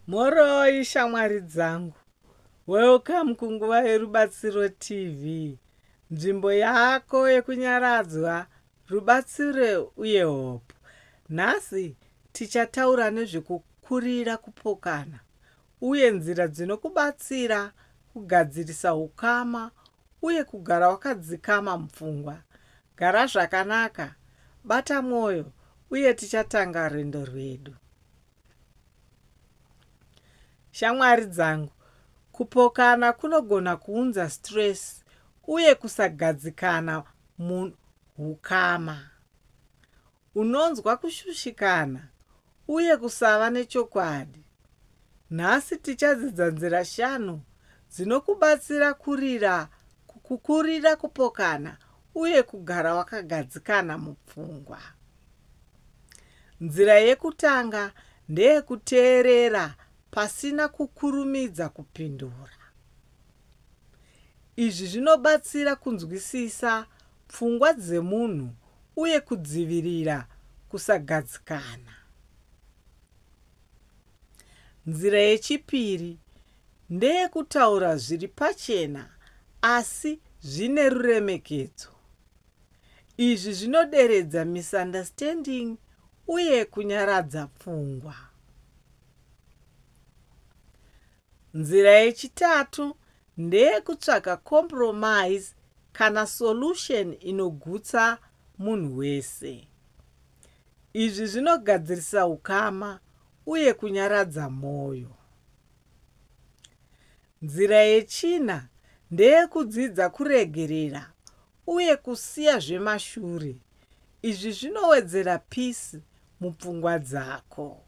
Moroi shamwari dzangu. Welcome kunguva yerubatsiro TV. Nzvimbo yako yekunyaradzwa, rubatsiro uye hope. Nhasi tichataura nezvekukurira kupokana uye nzira dzinokubatsira kugadzirisa ukama uye kugara wakadzikama mupfungwa. Gara zvakanaka, bata mwoyo uye tichatanga rwendo rwedu. Shamwari dzangu, kupokana kunogona kuunza stress uye kusagadzikana muhukama. Unonzwa kushushikana uye kusava nechokwadi. Nhasi tichadzidza nzira 5 dzinokubatsira kukurira kupokana uye kugara wakagadzikana mupfungwa. Nzira yekutanga ndeyekuteerera pasina kukurumidza kupindura. Izvi zvinobatsira kunzwisisa pfungwa dzemunhu uye kudzivirira kusagadzikana. Nzira yechipiri ndeyekutaura zviri pachena asi zvine ruremekedzo. Izvi zvinoderedza misunderstanding uye kunyaradza pfungwa. Nzira yechitatu ndeyekutsvaga compromise kana solution inogutsa munhu wese. Izvi zvinogadzirisa ukama uye kunyaradza mwoyo. Nzira yechina ndeyekudzidza kuregerera uye kusiya zvemashure. Izvi zvinowedzera peace mupfungwa dzako.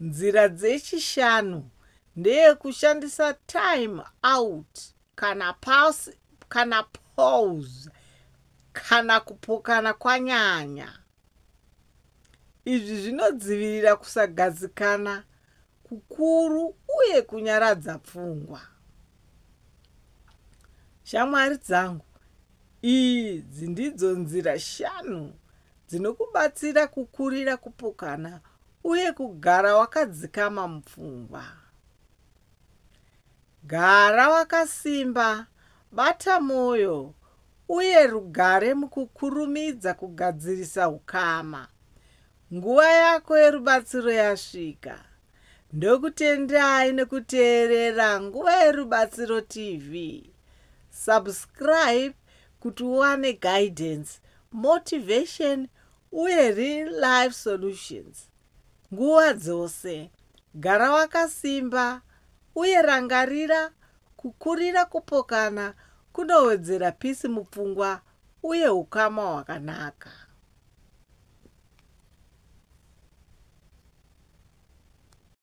Nzira dzechishanu ndeyekushandisa time out kana pause kana kupokana kwanyanya. Izvi zvinodzivirira kusagadzikana kukuru uye kunyaradza pfungwa. Shamwari dzangu, idzi ndidzo nzira 5 dzinokubatsira kukurira kupokana uye kugara wakadzikama mupfungwa. Gara wakasimba, bata mwoyo uye rugare mukukurumidza kugadzirisa ukama. Nguva yako yerubatsiro yasvika. Ndokutendai nekuteerera Nguva yerubatsiro TV. Subscribe kuti uwane guidance, motivation uye real life solutions. Nguva dzose, gara wakasimba uye rangarira kukurira kupokana kunowedzera peace mupfungwa uye ukama hwakanaka.